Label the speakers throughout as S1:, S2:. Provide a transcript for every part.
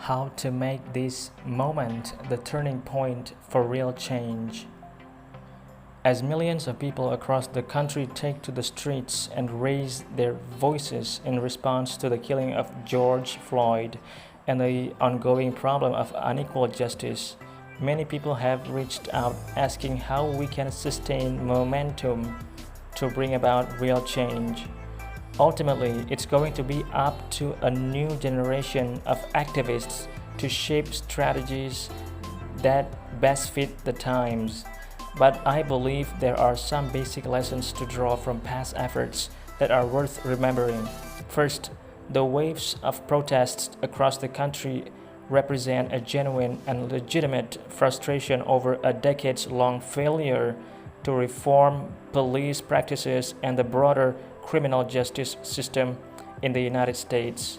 S1: how to make this moment the turning point for real change. As millions of people across the country take to the streets and raise their voices in response to the killing of George Floyd and the ongoing problem of unequal justice, many people have reached out asking how we can sustain momentum to bring about real change. Ultimately, it's going to be up to a new generation of activists to shape strategies that best fit the times. But I believe there are some basic lessons to draw from past efforts that are worth remembering. First, the waves of protests across the country represent a genuine and legitimate frustration over a decades-long failure to reform police practices and the broader criminal justice system in the United States.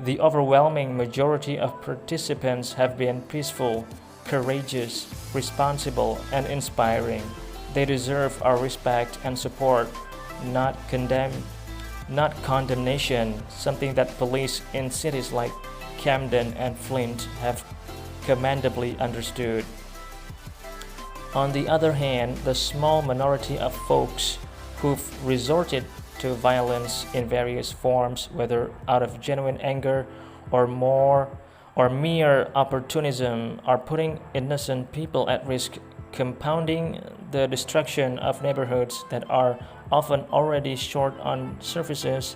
S1: The overwhelming majority of participants have been peaceful, courageous, responsible, and inspiring. They deserve our respect and support, not condemnation, something that police in cities like Camden and Flint have commendably understood. On the other hand, the small minority of folks who've resorted to violence in various forms, whether out of genuine anger or mere opportunism, are putting innocent people at risk, compounding the destruction of neighborhoods that are often already short on services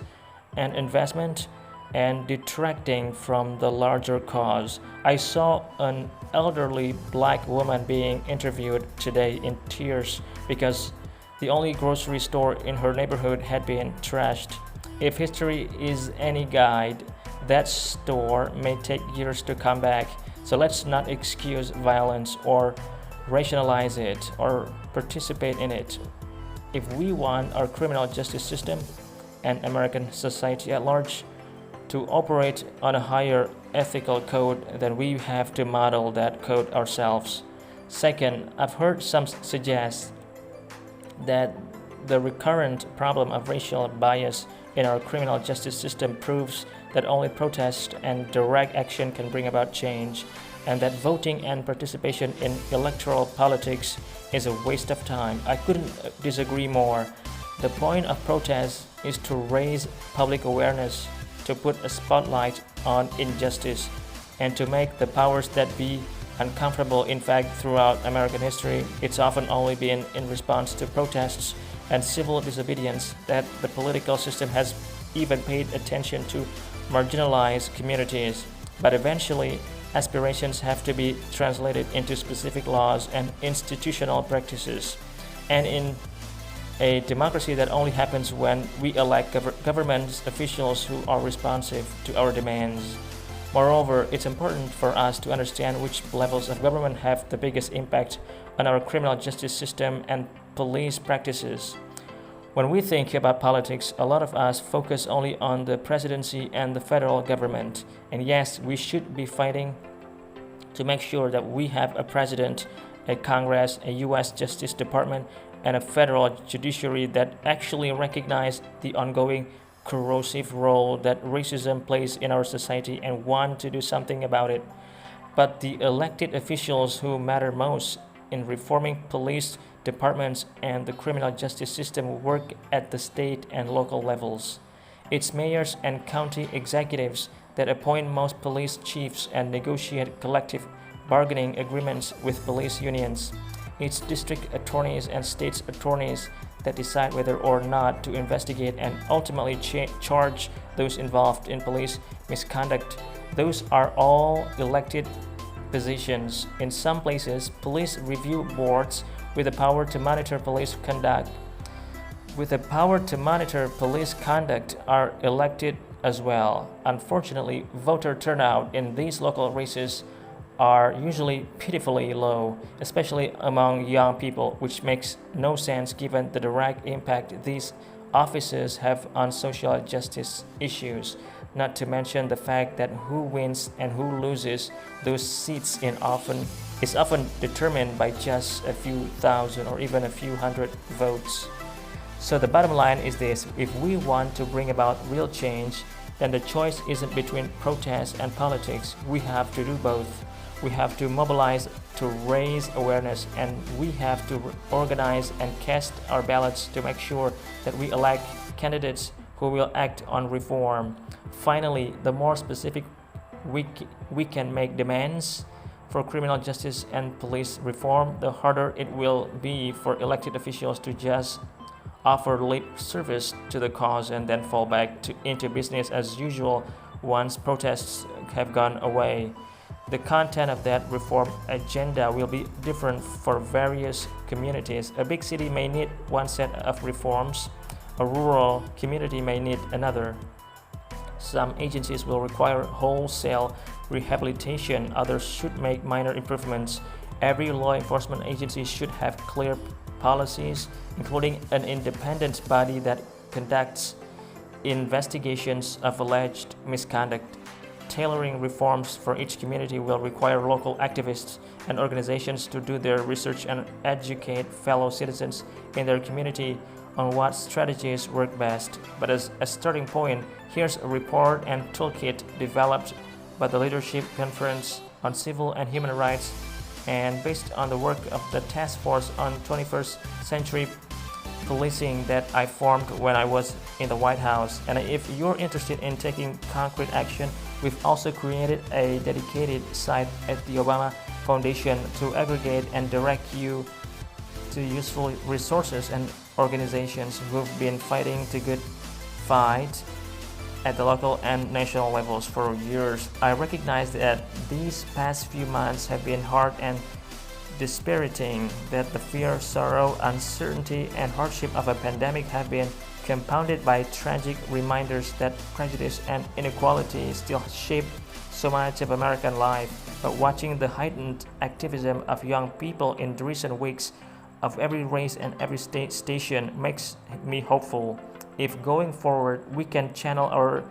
S1: and investment and detracting from the larger cause. I saw an elderly black woman being interviewed today in tears because the only grocery store in her neighborhood had been trashed. If history is any guide, that store may take years to come back, so let's not excuse violence or rationalize it or participate in it. If we want our criminal justice system and American society at large to operate on a higher ethical code, then we have to model that code ourselves. Second, I've heard some suggest that the recurrent problem of racial bias in our criminal justice system proves that only protest and direct action can bring about change, and that voting and participation in electoral politics is a waste of time. I couldn't disagree more. The point of protest is to raise public awareness, to put a spotlight on injustice, and to make the powers that be uncomfortable. In fact, throughout American history, it's often only been in response to protests and civil disobedience that the political system has even paid attention to marginalized communities. But eventually, aspirations have to be translated into specific laws and institutional practices. And in a democracy, that only happens when we elect government officials who are responsive to our demands. Moreover, it's important for us to understand which levels of government have the biggest impact on our criminal justice system and police practices. When we think about politics, a lot of us focus only on the presidency and the federal government. And yes, we should be fighting to make sure that we have a president, a Congress, a U.S. Justice Department, and a federal judiciary that actually recognize the ongoing corrosive role that racism plays in our society and want to do something about it. But the elected officials who matter most in reforming police departments and the criminal justice system work at the state and local levels. It's mayors and county executives that appoint most police chiefs and negotiate collective bargaining agreements with police unions. It's district attorneys and state attorneys that decide whether or not to investigate and ultimately charge those involved in police misconduct. Those are all elected positions. In some places, police review boards with the power to monitor police conduct are elected as well. Unfortunately, voter turnout in these local races are usually pitifully low, especially among young people, which makes no sense given the direct impact these offices have on social justice issues, not to mention the fact that who wins and who loses those seats is often determined by just a few thousand or even a few hundred votes. So the bottom line is this: if we want to bring about real change, then the choice isn't between protest and politics. We have to do both. We have to mobilize to raise awareness, and we have to organize and cast our ballots to make sure that we elect candidates who will act on reform. Finally, the more specific we can make demands for criminal justice and police reform, the harder it will be for elected officials to just offer lip service to the cause and then fall back into business as usual once protests have gone away. The content of that reform agenda will be different for various communities. A big city may need one set of reforms, a rural community may need another. Some agencies will require wholesale rehabilitation, others should make minor improvements. Every law enforcement agency should have clear policies, including an independent body that conducts investigations of alleged misconduct. Tailoring reforms for each community will require local activists and organizations to do their research and educate fellow citizens in their community on what strategies work best. But as a starting point, here's a report and toolkit developed by the Leadership Conference on Civil and Human Rights and based on the work of the Task Force on 21st Century Policing that I formed when I was in the White House. And if you're interested in taking concrete action, we've also created a dedicated site at the Obama Foundation to aggregate and direct you to useful resources and organizations who've been fighting the good fight at the local and national levels for years. I recognize that these past few months have been hard and dispiriting, that the fear, sorrow, uncertainty, and hardship of a pandemic have been compounded by tragic reminders that prejudice and inequality still shape so much of American life. But watching the heightened activism of young people in the recent weeks of every race and every station makes me hopeful. If going forward we can channel our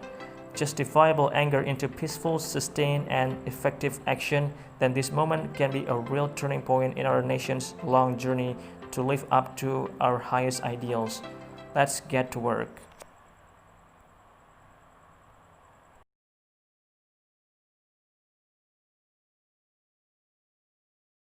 S1: justifiable anger into peaceful, sustained, and effective action, then this moment can be a real turning point in our nation's long journey to live up to our highest ideals. Let's get to work.